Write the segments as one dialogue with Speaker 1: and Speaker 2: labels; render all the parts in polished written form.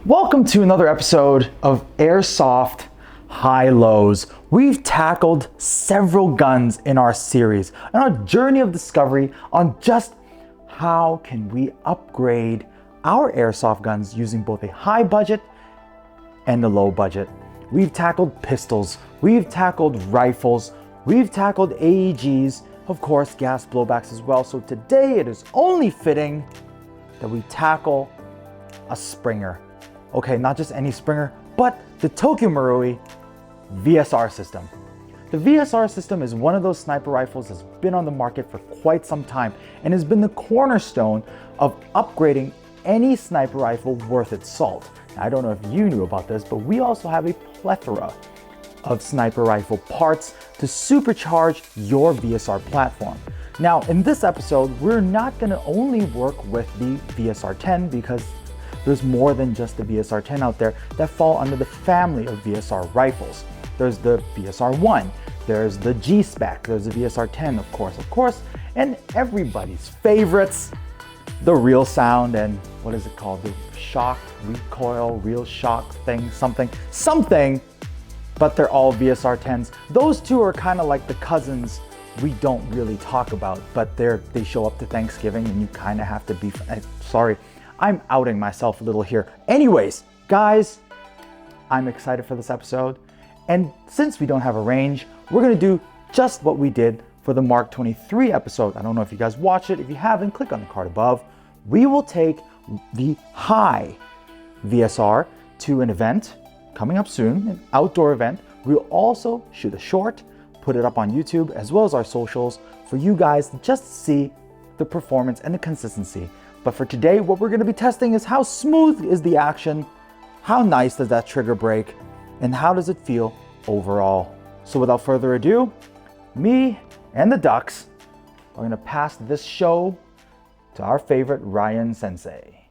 Speaker 1: Welcome to another episode of Airsoft High-Lows. We've tackled several guns in our series and our journey of discovery on just how can we upgrade our airsoft guns using both a high budget and a low budget. We've tackled pistols, we've tackled rifles, we've tackled AEGs, of course gas blowbacks as well. So today it is only fitting that we tackle a Springer. Okay, not just any Springer, but the Tokyo Marui VSR System. The VSR System is one of those sniper rifles that's been on the market for quite some time and has been the cornerstone of upgrading any sniper rifle worth its salt. Now, I don't know if you knew about this, but we also have a plethora of sniper rifle parts to supercharge your VSR platform. Now, in this episode, we're not going to only work with the VSR-10 because there's more than just the VSR-10 out there that fall under the family of VSR rifles. There's the VSR-1, there's the G-Spec, there's the VSR-10, of course, and everybody's favorites, the Real Sound and what is it called? The Shock, Recoil, Real Shock thing, something, but they're all VSR-10s. Those two are kind of like the cousins we don't really talk about, but they show up to Thanksgiving and you kind of have to be, sorry, I'm outing myself a little here. Anyways, guys, I'm excited for this episode. And since we don't have a range, we're gonna do just what we did for the Mark 23 episode. I don't know if you guys watched it. If you haven't, click on the card above. We will take the high VSR to an event coming up soon, an outdoor event. We'll also shoot a short, put it up on YouTube as well as our socials for you guys to just see the performance and the consistency. But for today, what we're gonna be testing is how smooth is the action, how nice does that trigger break, and how does it feel overall. So without further ado, me and the Ducks are gonna pass this show to our favorite Ryan Sensei.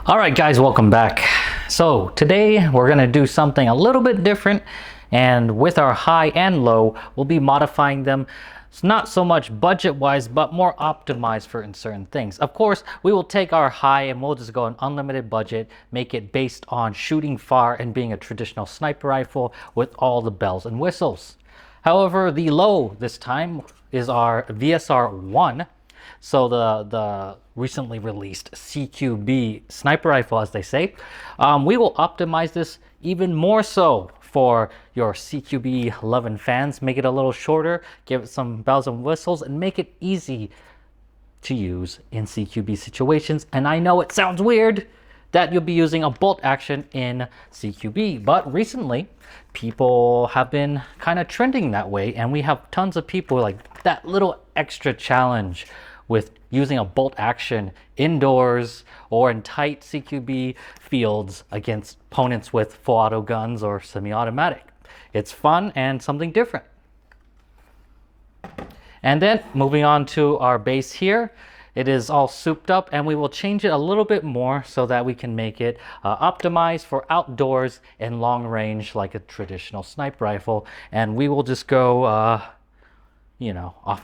Speaker 2: All right, guys, welcome back. So today we're gonna do something a little bit different, and with our high and low, we'll be modifying them. It's not so much budget-wise, but more optimized for certain things. Of course, we will take our high and we'll just go an unlimited budget, make it based on shooting far and being a traditional sniper rifle with all the bells and whistles. However, the low this time is our VSR-1. So the recently released CQB sniper rifle, as they say. We will optimize this even more so for your CQB loving fans. Make it a little shorter, give it some bells and whistles, and make it easy to use in CQB situations. And I know it sounds weird that you'll be using a bolt action in CQB, but recently people have been kind of trending that way, and we have tons of people like that little extra challenge with using a bolt action indoors or in tight CQB fields against opponents with full auto guns or semi-automatic. It's fun and something different. And then moving on to our base here, it is all souped up, and we will change it a little bit more so that we can make it optimized for outdoors and long range like a traditional sniper rifle. And we will just go off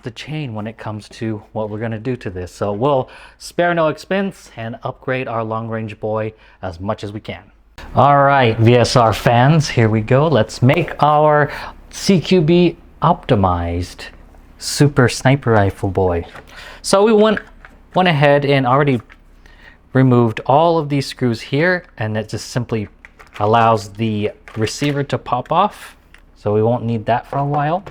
Speaker 2: the chain when it comes to what we're going to do to this. So we'll spare no expense and upgrade our long range boy as much as we can. All right, VSR fans, here we go. Let's make our CQB optimized super sniper rifle boy. So we went ahead and already removed all of these screws here, and it just simply allows the receiver to pop off. So we won't need that for a while.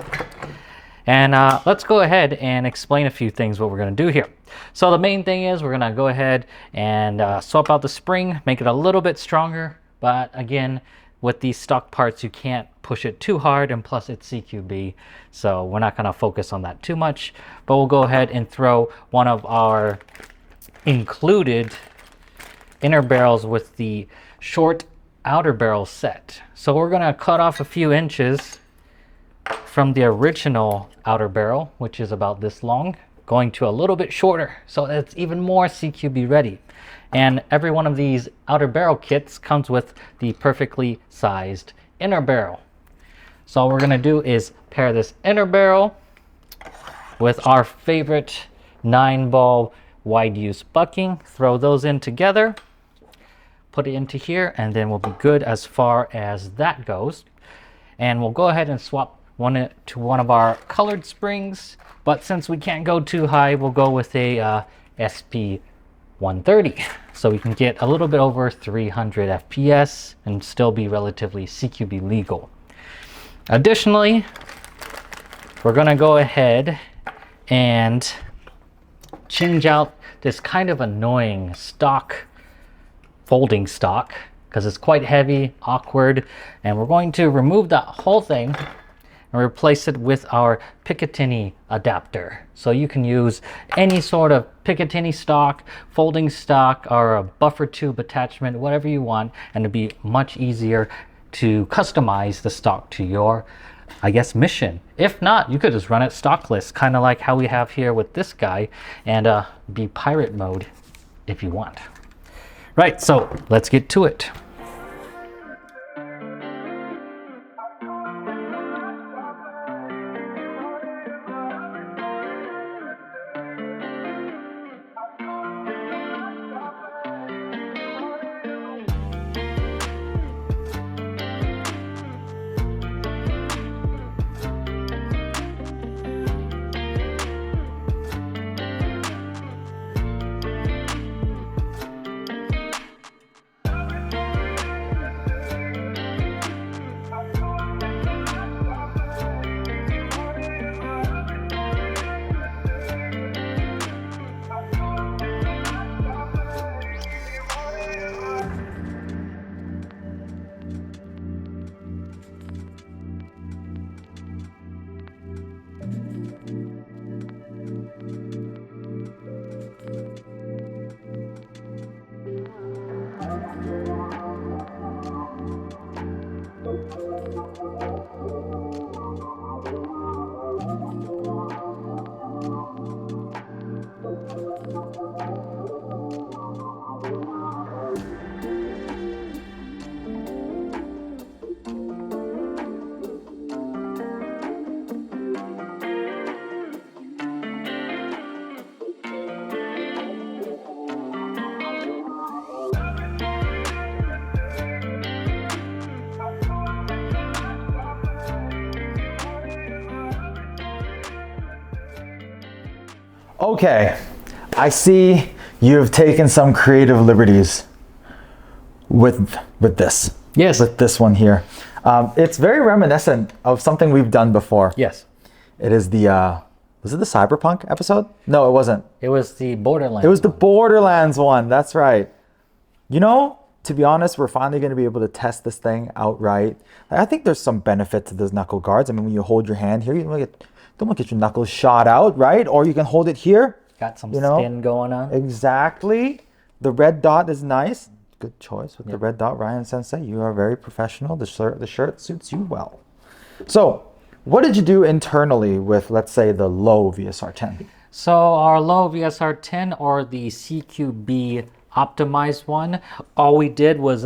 Speaker 2: And let's go ahead and explain a few things what we're going to do here. So the main thing is we're going to go ahead and swap out the spring, make it a little bit stronger. But again, with these stock parts, you can't push it too hard, and plus it's CQB. So we're not going to focus on that too much. But we'll go ahead and throw one of our included inner barrels with the short outer barrel set. So we're going to cut off a few inches from the original outer barrel, which is about this long, going to a little bit shorter, so it's even more CQB ready. And every one of these outer barrel kits comes with the perfectly sized inner barrel. So all we're going to do is pair this inner barrel with our favorite 9-ball wide use bucking, throw those in together, put it into here, and then we'll be good as far as that goes. And we'll go ahead and swap one to one of our colored springs, but since we can't go too high, we'll go with a SP-130, so we can get a little bit over 300 FPS and still be relatively CQB legal. Additionally, we're gonna go ahead and change out this kind of annoying stock, folding stock, because it's quite heavy, awkward, and we're going to remove that whole thing and replace it with our Picatinny adapter. So you can use any sort of Picatinny stock, folding stock, or a buffer tube attachment, whatever you want, and it'd be much easier to customize the stock to your, I guess, mission. If not, you could just run it stockless, kind of like how we have here with this guy, and be pirate mode if you want. Right, so let's get to it.
Speaker 1: Okay, I see you've taken some creative liberties with this.
Speaker 2: Yes.
Speaker 1: With this one here. It's very reminiscent of something we've done before.
Speaker 2: Yes.
Speaker 1: It is the, was it the Cyberpunk episode? No, it wasn't.
Speaker 2: It was the Borderlands.
Speaker 1: It was the Borderlands one, that's right. You know, to be honest, we're finally going to be able to test this thing outright. I think there's some benefit to those knuckle guards. I mean, when you hold your hand here, you don't want to get your knuckles shot out, right? Or you can hold it here.
Speaker 2: Got some spin going on.
Speaker 1: Exactly. The red dot is nice. Good choice with the red dot, Ryan Sensei. You are very professional. The shirt suits you well. So, what did you do internally with, let's say, the low VSR-10?
Speaker 2: So our low VSR-10, or the CQB optimized one, all we did was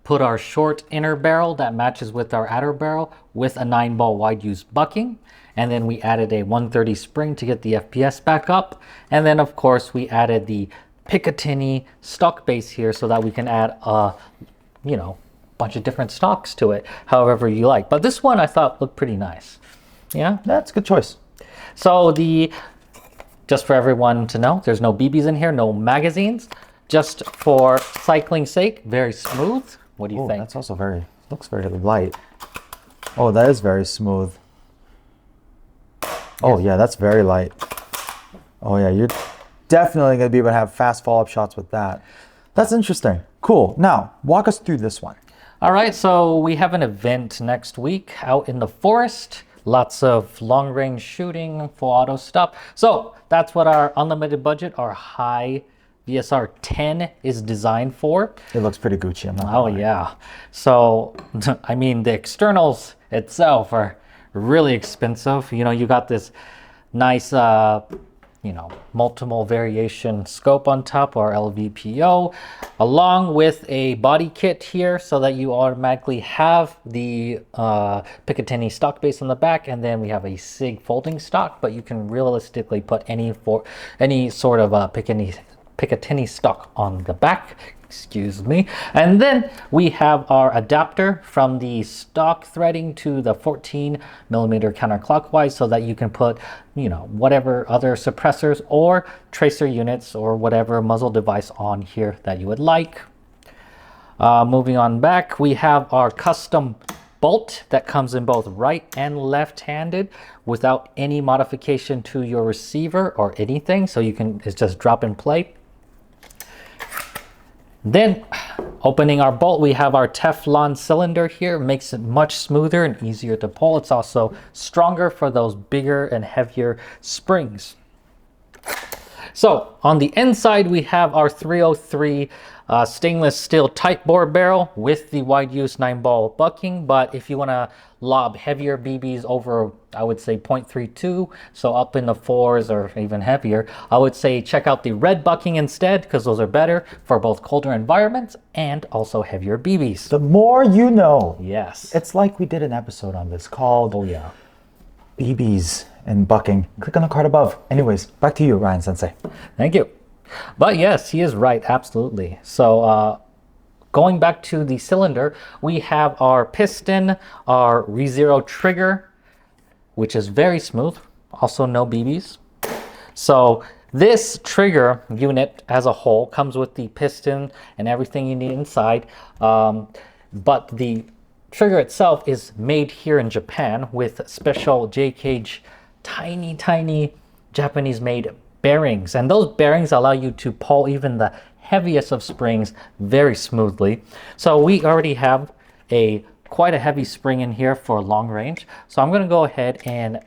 Speaker 2: put our short inner barrel that matches with our outer barrel with a 9-ball wide use bucking. And then we added a 130 spring to get the FPS back up. And then of course we added the Picatinny stock base here so that we can add a, bunch of different stocks to it, however you like. But this one I thought looked pretty nice. Yeah,
Speaker 1: that's a good choice.
Speaker 2: So just for everyone to know, there's no BBs in here, no magazines, just for cycling's sake, very smooth. What do you think?
Speaker 1: That's also looks very light. Oh, that is very smooth. Oh yeah, that's very light. Oh yeah, you're definitely going to be able to have fast follow-up shots with that. That's interesting. Cool. Now, walk us through this one.
Speaker 2: All right, so we have an event next week out in the forest. Lots of long-range shooting, full auto stop. So that's what our unlimited budget, our high VSR-10 is designed for.
Speaker 1: It looks pretty Gucci. I'm not gonna lie.
Speaker 2: Yeah. So, I mean, the externals itself are really expensive. You got this nice, multiple variation scope on top, or LVPO, along with a body kit here so that you automatically have the Picatinny stock base on the back, and then we have a SIG folding stock, but you can realistically put any sort of Picatinny stock on the back. Excuse me. And then we have our adapter from the stock threading to the 14 millimeter counterclockwise, so that you can put, you know, whatever other suppressors or tracer units or whatever muzzle device on here that you would like. Moving on back, we have our custom bolt that comes in both right and left-handed without any modification to your receiver or anything, so you can, it's just drop and play. Then, opening our bolt, we have our Teflon cylinder here. Makes it much smoother and easier to pull. It's also stronger for those bigger and heavier springs. So, on the inside, we have our 303 stainless steel tight bore barrel with the wide use 9-ball bucking. But if you want to lob heavier BBs over, I would say 0.32, so up in the 4s or even heavier, I would say check out the red bucking instead, because those are better for both colder environments and also heavier BBs.
Speaker 1: The more you know.
Speaker 2: Yes.
Speaker 1: It's like we did an episode on this called BBs and bucking. Click on the card above. Anyways, back to you, Ryan Sensei.
Speaker 2: Thank you. But yes, he is right, absolutely. So going back to the cylinder, we have our piston, our ReZero trigger, which is very smooth, also no BBs. So this trigger unit as a whole comes with the piston and everything you need inside, but the trigger itself is made here in Japan with special J-cage, tiny Japanese made bearings, and those bearings allow you to pull even the heaviest of springs very smoothly. So we already have quite a heavy spring in here for long range, so I'm going to go ahead and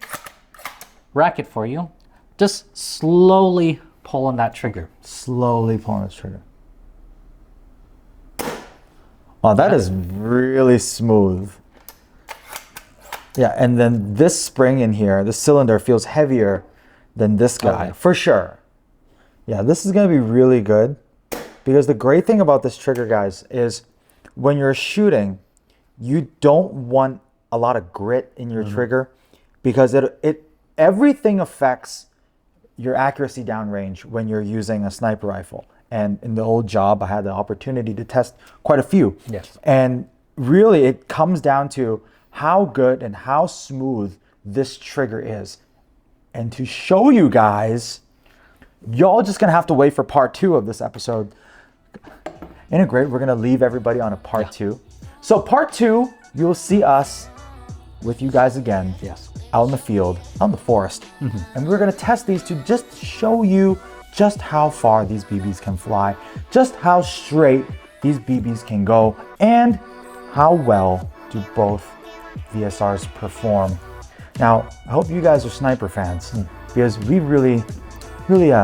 Speaker 2: rack it for you. Just slowly pull on that trigger.
Speaker 1: Slowly pull on this trigger. Oh, that is really smooth. Yeah, and then this spring in here, the cylinder feels heavier than this guy, for sure. Yeah, this is gonna be really good, because the great thing about this trigger, guys, is when you're shooting, you don't want a lot of grit in your trigger, because everything affects your accuracy downrange when you're using a sniper rifle. And in the old job, I had the opportunity to test quite a few.
Speaker 2: Yes.
Speaker 1: And really, it comes down to how good and how smooth this trigger is. And to show you guys, y'all just gonna have to wait for part 2 of this episode. Ain't it great? We're gonna leave everybody on a part 2. So part 2, you'll see us with you guys again.
Speaker 2: Yes.
Speaker 1: Out in the field, out in the forest. And we're gonna test these to just show you just how far these BBs can fly, just how straight these BBs can go, and how well do both VSRs perform. Now, I hope you guys are sniper fans, because we really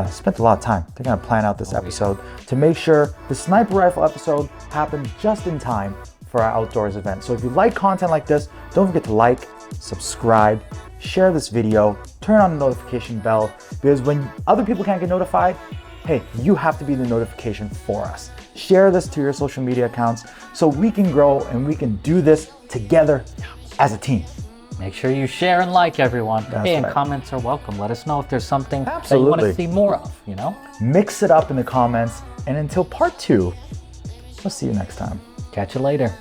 Speaker 1: spent a lot of time to kind of plan out this episode to make sure the sniper rifle episode happened just in time for our outdoors event. So if you like content like this, don't forget to like, subscribe, share this video, turn on the notification bell, because when other people can't get notified, hey, you have to be the notification for us. Share this to your social media accounts so we can grow and we can do this together as a team.
Speaker 2: Make sure you share and like, everyone.
Speaker 1: That's
Speaker 2: and
Speaker 1: right.
Speaker 2: Comments are welcome. Let us know if there's something that you
Speaker 1: Absolutely.
Speaker 2: want to see more of, you know?
Speaker 1: Mix it up in the comments, and until part 2, we'll see you next time.
Speaker 2: Catch you later.